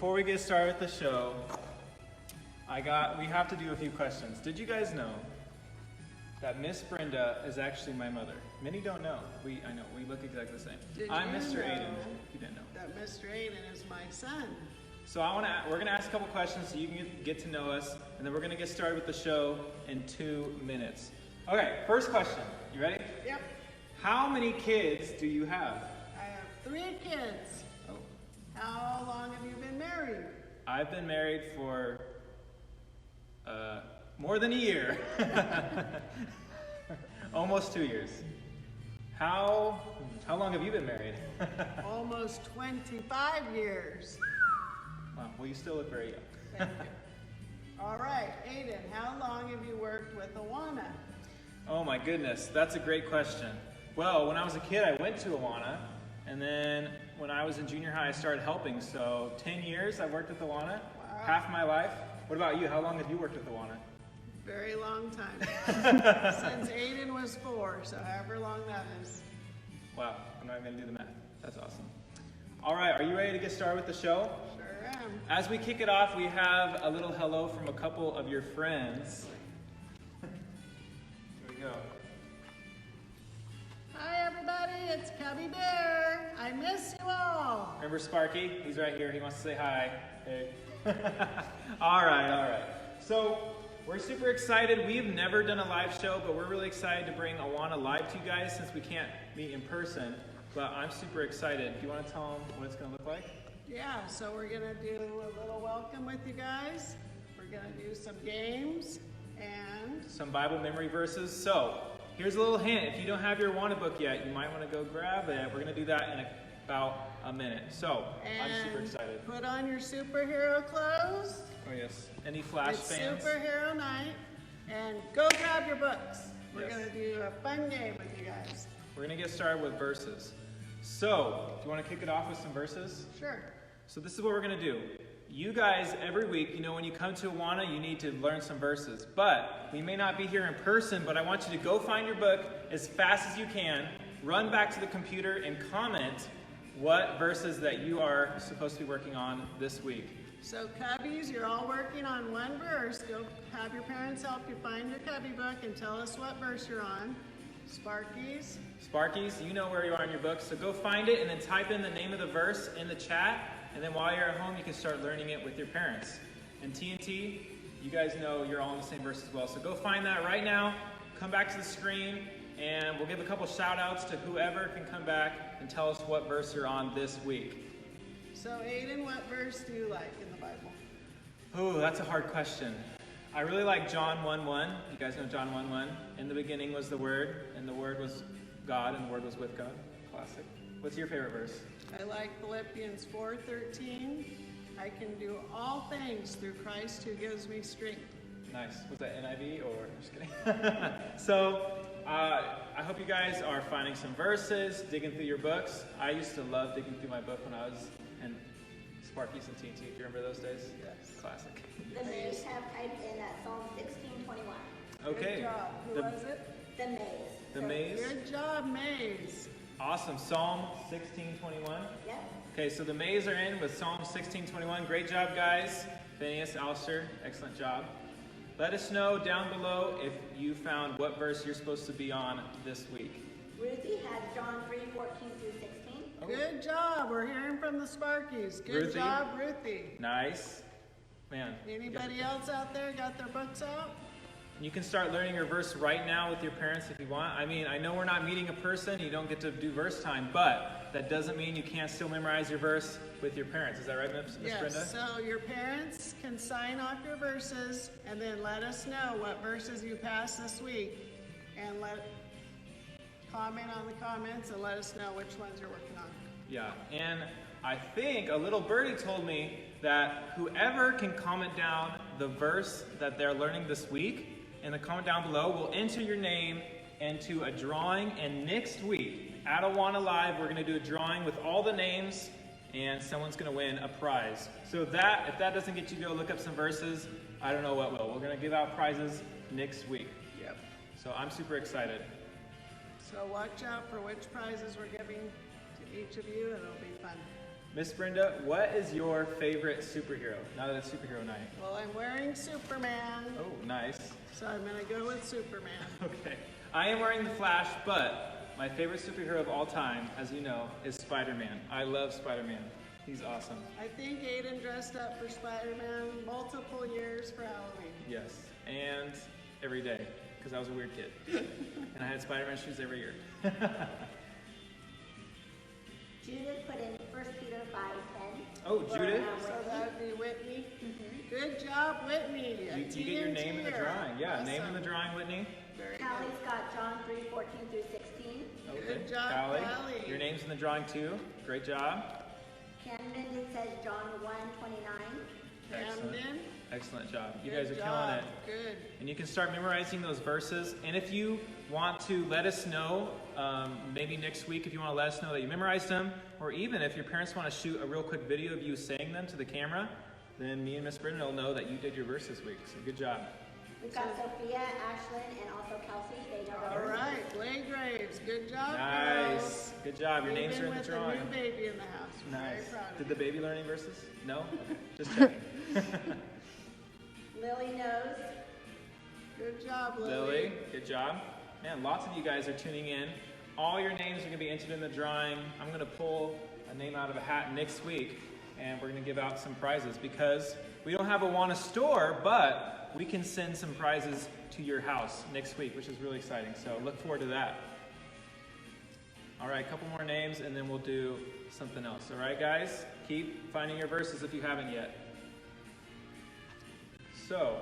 before we get started with the show, we have to do a few questions. Did you guys know that Miss Brenda is actually my mother? Many don't know. I know, we look exactly the same. I'm Mr. Aiden. You didn't know. That Mr. Aiden is my son. So we're going to ask a couple questions so you can get to know us, and then we're going to get started with the show in 2 minutes. Okay, first question. You ready? Yep. How many kids do you have? I have 3 kids. Oh. How long have you been married? I've been married for more than a year. Almost 2 years. How long have you been married? Almost 25 years. Wow, well, you still look very young. Thank you. All right, Aiden, how long have you worked with Awana? Oh my goodness, that's a great question. Well, when I was a kid, I went to Awana, and then when I was in junior high, I started helping. So 10 years I've worked with Awana, Wow. half my life. What about you? How long have you worked with Awana? Very long time. Since Aiden was 4, so however long that is. Wow, I'm not even going to do the math. That's awesome. All right, are you ready to get started with the show? Sure am. As we kick it off, we have a little hello from a couple of your friends. Here we go. Hi everybody, it's Cubby Bear. I miss you all. Remember Sparky? He's right here. He wants to say hi. Hey. All right. So we're super excited. We've never done a live show, but we're really excited to bring Awana live to you guys since we can't meet in person. But I'm super excited. Do you want to tell them what it's going to look like? Yeah, so we're going to do a little welcome with you guys. We're going to do some games and some Bible memory verses. So here's a little hint. If you don't have your Awana book yet, you might want to go grab it. We're going to do that in about a minute. So I'm super excited. Put on your superhero clothes. Oh yes. Any Flash it's fans? Superhero night. And go grab your books. We're Yes. going to do a fun game with you guys. We're going to get started with verses. So, do you want to kick it off with some verses? Sure. So this is what we're going to do. You guys, every week, when you come to Awana, you need to learn some verses. But we may not be here in person, but I want you to go find your book as fast as you can, run back to the computer, and comment what verses that you are supposed to be working on this week. So Cubbies, you're all working on one verse. Go have your parents help you find your Cubby book and tell us what verse you're on. Sparkies, you know where you are in your book, so go find it and then type in the name of the verse in the chat, and then while you're at home, you can start learning it with your parents. And TNT, you guys know you're all in the same verse as well, so go find that right now, come back to the screen, and we'll give a couple shout outs to whoever can come back and tell us what verse you're on this week. So Aiden, what verse do you like in the Bible? Oh, that's a hard question. I really like John 1:1. You guys know John 1:1. In the beginning was the Word, and the Word was God, and the Word was with God. Classic. What's your favorite verse? I like Philippians 4:13. I can do all things through Christ who gives me strength. Nice. Was that NIV or just kidding? So, I hope you guys are finding some verses, digging through your books. I used to love digging through my book when I was in Sparkies and TNT. Do you remember those days? Yes. Classic. The Mays have typed in at Psalm 16:21. Okay. Good job. Who was it? The Mays. The Maze. Good job, Maze. Awesome. Psalm 16:21. Yep. Okay, so the Mays are in with Psalm 16:21. Great job, guys. Phineas, Alistair, excellent job. Let us know down below if you found what verse you're supposed to be on this week. Ruthie has John 3:14-16. Oh. Good job. We're hearing from the Sparkies. Good Ruthie. job, Ruthie. Nice. Man. Anybody else out there got their books out? You can start learning your verse right now with your parents if you want. I mean, I know we're not meeting a person, you don't get to do verse time, but that doesn't mean you can't still memorize your verse with your parents. Is that right, Miss Brenda? Yes, so your parents can sign off your verses and then let us know what verses you passed this week and comment on the comments and let us know which ones you're working on. Yeah, and I think a little birdie told me that whoever can comment down the verse that they're learning this week in the comment down below will enter your name into a drawing, and next week at Awana Live we're going to do a drawing with all the names and someone's going to win a prize. So if that doesn't get you to go look up some verses, I don't know what will. We're going to give out prizes next week. Yep. So I'm super excited. So watch out for which prizes we're giving to each of you and it'll be fun. Miss Brenda, what is your favorite superhero? Now that it's superhero night. Well, I'm wearing Superman, Oh, nice. so I'm gonna go with Superman. Okay. I am wearing the Flash, but my favorite superhero of all time, as you know, is Spider-Man. I love Spider-Man. He's awesome. I think Aiden dressed up for Spider-Man multiple years for Halloween. Yes. And every day, because I was a weird kid. And I had Spider-Man shoes every year. Judith put in 1 Peter 5:10. Oh, Judith? So that would be Whitney. Good job, Whitney. You get your name in the drawing. Yeah, name in the drawing, Whitney. Very Callie's got John 3:14 through 16. Okay. Good job, Callie. Callie. Your name's in the drawing too. Great job. Camden says John 1:29. Camden. Excellent job. You Good guys are job. killing it. Good. And you can start memorizing those verses. And if you want to let us know, maybe next week, if you want to let us know that you memorized them, or even if your parents want to shoot a real quick video of you saying them to the camera, then me and Miss Brenda will know that you did your verse this week. So good job. We've got Sophia, Ashlyn, and also Kelsey. They know All their verses. right, Blake Graves. Good job, Nice. girls. Good job. Your names Even are in the with drawing. a new baby in the house. We're Nice. Very proud of Did you. the baby learn any verses? No? Okay. Just checking. Lily knows. Good job, Lily, good job. Man, lots of you guys are tuning in. All your names are going to be entered in the drawing. I'm going to pull a name out of a hat next week, and we're going to give out some prizes because we don't have a Awana store, but we can send some prizes to your house next week, which is really exciting. So look forward to that. All right, a couple more names, and then we'll do something else. All right, guys? Keep finding your verses if you haven't yet. So,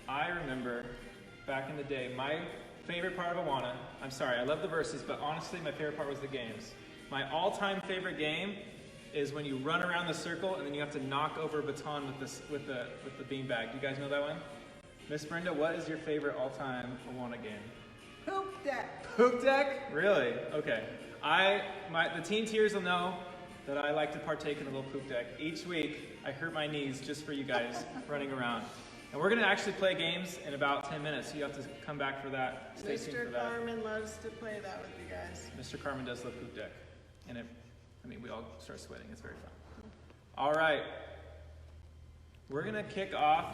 I remember back in the day, my favorite part of Awana, I'm sorry, I love the verses, but honestly, my favorite part was the games. My all-time favorite game is when you run around the circle and then you have to knock over a baton with the beanbag. Do you guys know that one? Miss Brenda, what is your favorite all-time Awana game? Hoop deck. Hoop deck? Really? Okay. The teen tiers will know that I like to partake in a little poop deck. Each week, I hurt my knees just for you guys running around. And we're going to actually play games in about 10 minutes, so you have to come back for that. Stay tuned for Mr. that. Carmen loves to play that with you guys. Mr. Carmen does love poop deck. And we all start sweating. It's very fun. All right. We're going to kick off